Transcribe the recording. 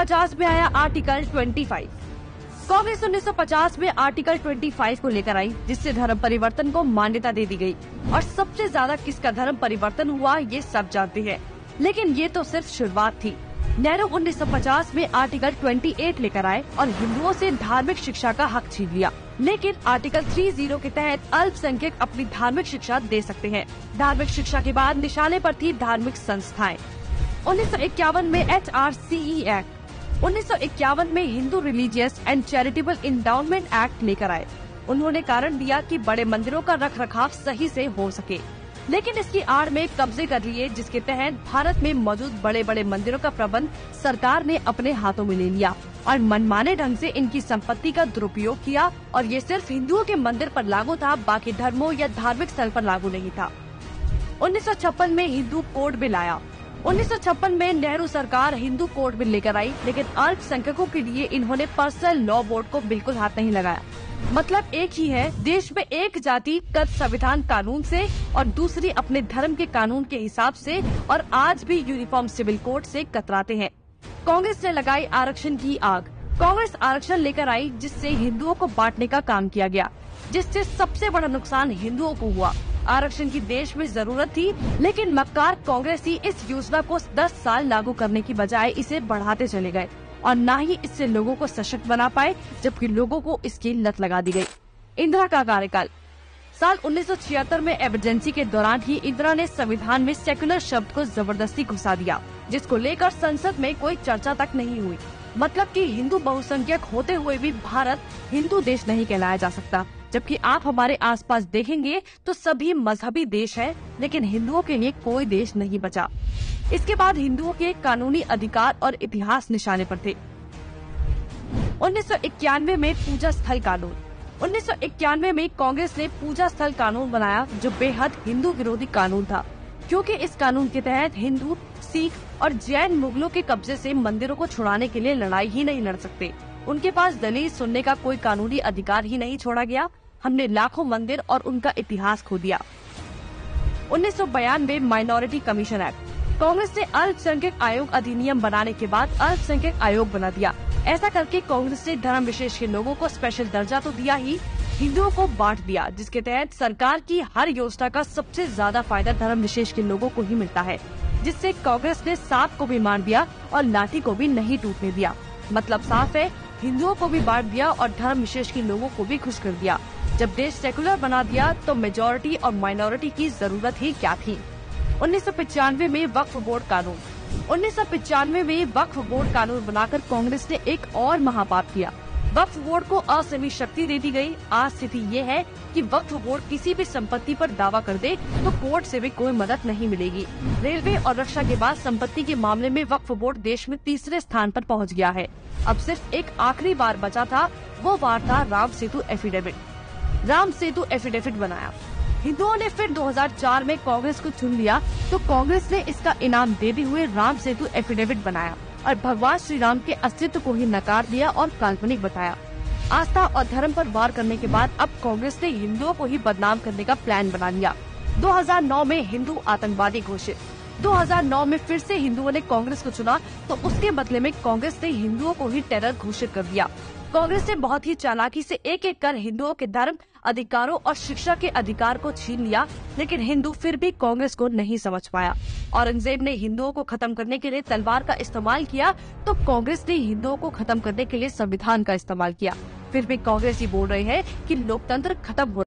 1950 में आया आर्टिकल 25। कांग्रेस 1950 में आर्टिकल 25 को लेकर आई, जिससे धर्म परिवर्तन को मान्यता दे दी गई। और सबसे ज्यादा किसका धर्म परिवर्तन हुआ ये सब जानते हैं, लेकिन ये तो सिर्फ शुरुआत थी। नेहरू 1950 में आर्टिकल 28 लेकर आए और हिंदुओं से धार्मिक शिक्षा का हक छीन लिया। लेकिन आर्टिकल 30 के तहत अल्पसंख्यक अपनी धार्मिक शिक्षा दे सकते हैं। धार्मिक शिक्षा के बाद निशाने पर थी धार्मिक संस्थाएं। 1951 में HRCE एक्ट, 1951 में Hindu religious and charitable endowment act लेकर आए। उन्होंने कारण दिया कि बड़े मंदिरों का रखरखाव सही से हो सके, लेकिन इसकी आड़ में कब्जे कर लिए, जिसके तहत भारत में मौजूद बड़े बड़े मंदिरों का प्रबंध सरकार ने अपने हाथों में ले लिया और मनमाने ढंग से इनकी संपत्ति का दुरुपयोग किया। और ये सिर्फ हिंदुओं के मंदिर पर लागू था, बाकी धर्मों या धार्मिक स्थल पर लागू नहीं था। 1956 में हिंदू कोड बिल आया। 1956 में नेहरू सरकार हिंदू कोड बिल लेकर आई, लेकिन अल्पसंख्यकों के लिए इन्होंने पर्सनल लॉ बोर्ड को बिल्कुल हाथ नहीं लगाया। मतलब एक ही है, देश में एक जाति कद संविधान कानून से और दूसरी अपने धर्म के कानून के हिसाब से, और आज भी यूनिफॉर्म सिविल कोड से कतराते हैं। कांग्रेस ने लगाई आरक्षण की आग। कांग्रेस आरक्षण लेकर आई, जिससे हिंदुओं को बांटने का काम किया गया, जिससे सबसे बड़ा नुकसान हिंदुओं को हुआ। आरक्षण की देश में जरूरत थी, लेकिन मक्कार कांग्रेसी इस योजना को 10 साल लागू करने की बजाय इसे बढ़ाते चले गए और न ही इससे लोगों को सशक्त बना पाए, जबकि लोगों को इसकी लत लगा दी गई। इंदिरा का कार्यकाल। साल 1976 में इमरजेंसी के दौरान ही इंदिरा ने संविधान में सेक्युलर शब्द को जबरदस्ती घुसा दिया, जिसको लेकर संसद में कोई चर्चा तक नहीं हुई। मतलब कि हिंदू बहुसंख्यक होते हुए भी भारत हिंदू देश नहीं कहलाया जा सकता, जबकि आप हमारे आसपास देखेंगे तो सभी मजहबी देश हैं, लेकिन हिंदुओं के लिए कोई देश नहीं बचा। इसके बाद हिंदुओं के कानूनी अधिकार और इतिहास निशाने पर थे। 1991 में पूजा स्थल कानून। 1991 में कांग्रेस ने पूजा स्थल कानून बनाया, जो बेहद हिंदू विरोधी कानून था, क्योंकि इस कानून के तहत हिंदू, सिख और जैन मुगलों के कब्जे से मंदिरों को छुड़ाने के लिए लड़ाई ही नहीं लड़ सकते। उनके पास दलील सुनने का कोई कानूनी अधिकार ही नहीं छोड़ा गया। हमने लाखों मंदिर और उनका इतिहास खो दिया। 1992 माइनॉरिटी कमीशन एक्ट। कांग्रेस ने अल्पसंख्यक आयोग अधिनियम बनाने के बाद अल्पसंख्यक आयोग बना दिया। ऐसा करके कांग्रेस ने धर्म विशेष के लोगों को स्पेशल दर्जा तो दिया ही, हिंदुओं को बांट दिया, जिसके तहत सरकार की हर योजना का सबसे ज्यादा फायदा धर्म विशेष के लोगों को ही मिलता है, जिससे कांग्रेस ने सांप को भी मार दिया और लाठी को भी नहीं टूटने दिया। मतलब साफ है, हिंदुओं को भी बांट दिया और धर्म विशेष के लोगों को भी खुश कर दिया। जब देश सेकुलर बना दिया तो मेजॉरिटी और माइनॉरिटी की जरूरत ही क्या थी। 1995 में वक्फ बोर्ड कानून। 1995 में वक्फ बोर्ड कानून बनाकर कांग्रेस ने एक और महापाप किया। वक्फ बोर्ड को असीमित शक्ति दे दी गई। आज स्थिति ये है कि वक्फ बोर्ड किसी भी संपत्ति पर दावा कर दे तो कोर्ट से भी कोई मदद नहीं मिलेगी। रेलवे और रक्षा के बाद संपत्ति के मामले में वक्फ बोर्ड देश में तीसरे स्थान पर पहुंच गया है। अब सिर्फ एक आखिरी बार बचा था, वो बार था राम सेतु एफिडेविट। राम सेतु एफिडेविट बनाया। हिंदुओं ने फिर 2004 में कांग्रेस को चुन लिया, तो कांग्रेस ने इसका इनाम देते हुए राम सेतु एफिडेविट बनाया और भगवान श्री राम के अस्तित्व को ही नकार दिया और काल्पनिक बताया। आस्था और धर्म पर वार करने के बाद अब कांग्रेस ने हिंदुओं को ही बदनाम करने का प्लान बना लिया। 2009 में हिंदू आतंकवादी घोषित। 2009 में फिर से हिंदुओं ने कांग्रेस को चुना, तो उसके बदले में कांग्रेस ने हिंदुओं को ही टेरर घोषित कर दिया। कांग्रेस ने बहुत ही चालाकी से एक एक कर हिंदुओं के धर्म, अधिकारों और शिक्षा के अधिकार को छीन लिया, लेकिन हिंदू फिर भी कांग्रेस को नहीं समझ पाया। औरंगजेब ने हिंदुओं को खत्म करने के लिए तलवार का इस्तेमाल किया, तो कांग्रेस ने हिंदुओं को खत्म करने के लिए संविधान का इस्तेमाल किया। फिर भी कांग्रेस ही बोल रहे हैं कि लोकतंत्र खत्म हो